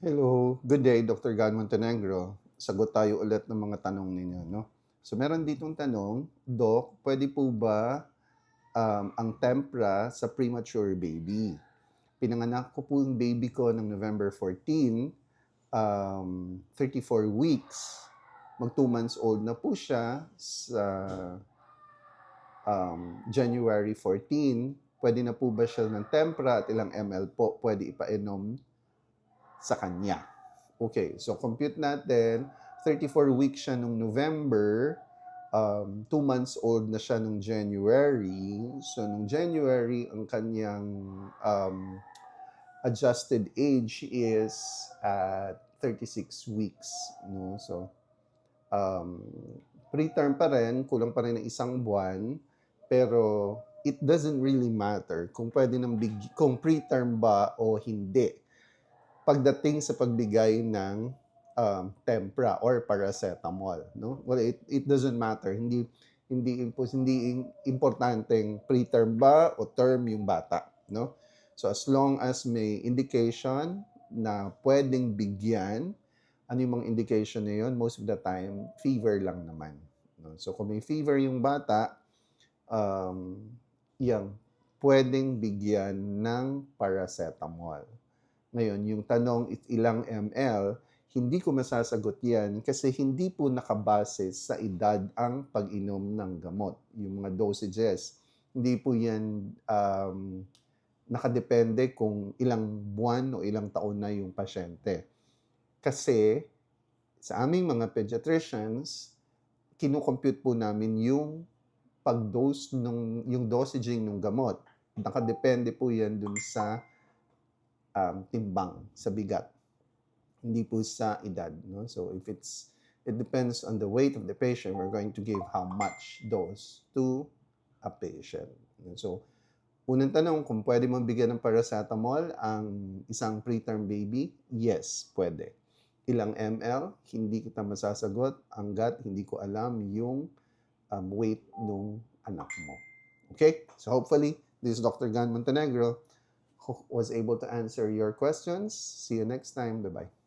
Hello, good day, Dr. Gan Montenegro. Sagot tayo ulit ng mga tanong ninyo, no? So meron ditong tanong, Doc, pwede po ba ang tempra sa premature baby? Pinanganak ko po yung baby ko ng November 14, 34 weeks. Mag 2 months old na po siya sa January 14. Pwede na po ba siya ng tempra at ilang ml po pwede ipainom sa kanya? Okay, so compute natin, 34 weeks siya nung November, 2 months old na siya nung January. So, nung January, ang kanyang adjusted age is at 36 weeks. No? So, preterm pa rin, kulang pa rin ng isang buwan, pero it doesn't really matter kung pwede kung preterm ba o hindi pagdating sa pagbigay ng tempra or paracetamol, no? Well, it doesn't matter. Hindi importanteng preterm ba o term yung bata, no? So as long as may indication na pwedeng bigyan, ano yung mga indication na yun? Most of the time, fever lang naman. No? So kung may fever yung bata, um, yang pwedeng bigyan ng paracetamol. Ngayon, yung tanong ilang ml, hindi ko masasagot yan kasi hindi po nakabase sa edad ang pag-inom ng gamot. Yung mga dosages, hindi po yan nakadepende kung ilang buwan o ilang taon na yung pasyente. Kasi sa aming mga pediatricians, kinukompute po namin yung pag-dose yung dosaging ng gamot. Nakadepende po yan dun sa timbang, sa bigat. Hindi po sa edad. No? So if it depends on the weight of the patient, we're going to give how much dose to a patient. So, unang tanong, kung pwede mong bigyan ng paracetamol ang isang preterm baby, yes, pwede. Ilang ml, hindi kita masasagot hanggat hindi ko alam yung weight ng anak mo. Okay? So hopefully, this is Dr. Gan Montenegro who was able to answer your questions. See you next time. Bye-bye.